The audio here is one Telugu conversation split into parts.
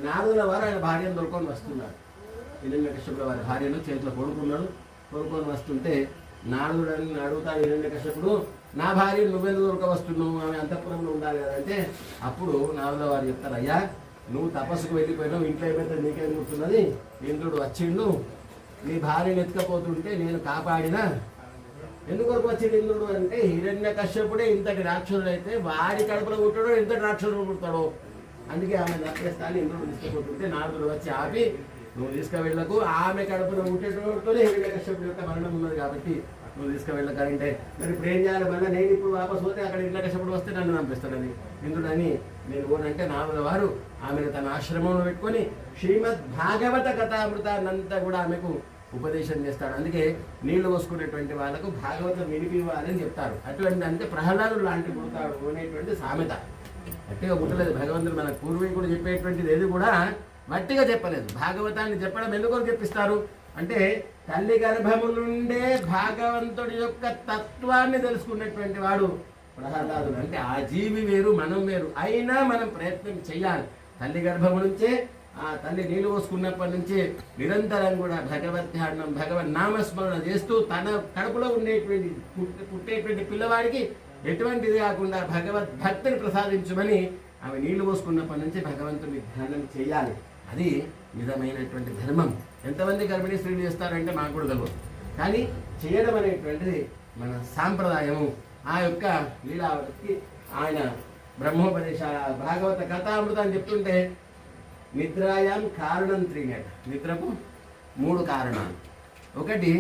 నారదుల వారు ఆయన భార్యను దొరుకుని వస్తున్నారు. హిరణ్యకశ్యపుల వారి భార్యను చేతిలో కొడుకొని వస్తుంటే నారదుడు అని అడుగుతాడు హిరణ్యకశ్యపుడు, నా భార్య నువ్వెందుకు దొరక వస్తున్నావు, ఆమె అంతఃపురంలో ఉండాలి కదా అంటే, అప్పుడు నారదుల వారు చెప్తారు, అయ్యా నువ్వు తపస్సుకు వెళ్ళిపోయినావు, ఇంట్లో ఏమైతే నీకేం గుర్తున్నది, ఇంద్రుడు వచ్చిండు నీ భార్యను ఎత్తుకపోతుంటే నేను కాపాడినా. ఎందుకొరకు వచ్చిండు ఇంద్రుడు అంటే, హిరణ్యకశ్యపుడే ఇంతటి రాక్షసుడు అయితే వాడి కడుపులో పుట్టాడో ఇంతటి రాక్షసుడు పుడతాడో, అందుకే ఆమె నప్పేస్తాను ఇంద్రుడు తీసుకుపోతుంటే నారదుడు వచ్చి ఆపి, నువ్వు తీసుకువెళ్ళకు, ఆమె కడుపులో పుట్టేటోనే హిరణ్యకశ్యపుడు యొక్క మరణం ఉన్నది కాబట్టి నువ్వు తీసుకువెళ్ళకంటే, మరి ఇప్పుడు ఏం చేయాలి, మళ్ళీ నేను ఇప్పుడు వాపసు పోతే అక్కడ హిరణ్యకశ్యపుడు వస్తే నన్ను పంపిస్తాడని ఇంద్రుడు అని నేను ఓనంటే నారదుల వారు ఆమెను తన ఆశ్రమంలో పెట్టుకొని శ్రీమద్ భాగవత కథామృతాన్నంతా కూడా ఆమెకు ఉపదేశం చేస్తాడు. అందుకే నీళ్లు పోసుకునేటువంటి వాళ్ళకు భాగవతం వినిపివ్వాలని చెప్తారు. అటువంటి అంటే ప్రహ్లాదుడు లాంటి పుడతాడు అనేటువంటి సామెత. గట్టిగా పుట్టలేదు భగవంతుడు, మన పూర్వీకుడు చెప్పేటువంటిది ఏది కూడా గట్టిగా చెప్పలేదు. భాగవతాన్ని చెప్పడం ఎందుకు చెప్పిస్తారు అంటే, తల్లి గర్భము నుండే భాగవంతుడి యొక్క తత్వాన్ని తెలుసుకున్నటువంటి వాడు ప్రహ్లాదుడు. అంటే ఆ జీవి వేరు, మనం వేరు, అయినా మనం ప్రయత్నం చేయాలి. తల్లి గర్భము నుంచే, ఆ తల్లి నీళ్ళు పోసుకున్నప్పటి నుంచే నిరంతరం కూడా భగవద్ ధ్యానం, భగవద్ నామస్మరణ చేస్తూ తన కడుపులో ఉండేటువంటి పుట్టేటువంటి పిల్లవాడికి ఎటువంటిది కాకుండా భగవద్ భక్తిని ప్రసాదించమని ఆమె నీళ్లు పోసుకున్నప్పటి నుంచి భగవంతుని ధ్యానం చేయాలి. అది నిజమైనటువంటి ధర్మం. ఎంతమంది గర్భిణీ స్త్రీలు చేస్తారంటే మాకు కూడా తెలియదు, కానీ చేయడం అనేటువంటిది మన సాంప్రదాయము. ఆ యొక్క లీలావతికి ఆయన బ్రహ్మోపదేశ భాగవత కథామృతం అని చెప్తుంటే, నిద్రాయాం కారణం త్రీనేట, నిద్రకు 3 కారణాలు. ఒకటి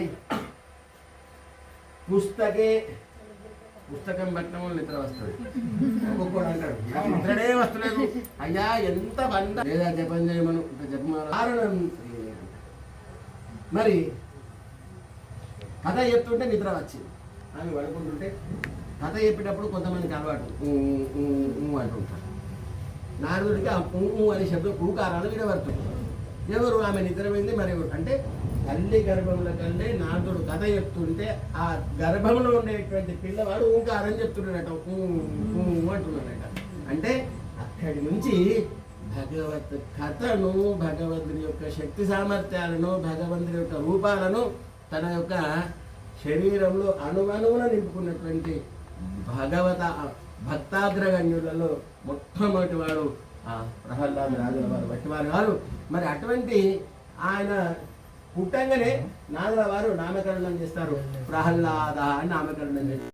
పుస్తకం పట్టడం నిద్ర వస్తుంది. ఒక్కొక్కడు అంటాడు నిద్రనే వస్తలేదు అయ్యా, ఎంత బంద లేదా జపం చేయమను జపమాల కారణం. మరి కథ చెప్తుంటే నిద్ర వచ్చింది, ఆమె పడుకుంటుంటే కథ చెప్పేటప్పుడు కొంతమందికి అలవాటు అంటుంటారు. నారదుడికి ఆ అనే శబ్దం పూకారాలు వినబడుతుంది. ఎవరు ఆమె నిద్రపోయింది మరి అంటే, తల్లి గర్భంలో కల్లా నారదుడు కథ చెప్తుంటే ఆ గర్భంలో ఉండేటువంటి పిల్లవాడు ఓంకారం చెప్తున్నాడట, అంటున్నాడట. అంటే అక్కడి నుంచి భగవత్ కథను, భగవంతుని యొక్క శక్తి సామర్థ్యాలను, భగవంతుని యొక్క రూపాలను తన యొక్క శరీరంలో అణువణువున నింపుకున్నటువంటి భక్తాగ్రగణ్యులలో మొట్టమొదటి వాడు ఆ ప్రహ్లాద రాజుల వారు వట్టివారు వారు. మరి అటువంటి ఆయన పుట్టంగానే నాదుల వారు నామకరణం చేస్తారు, ప్రహ్లాద అని నామకరణం చేస్తారు.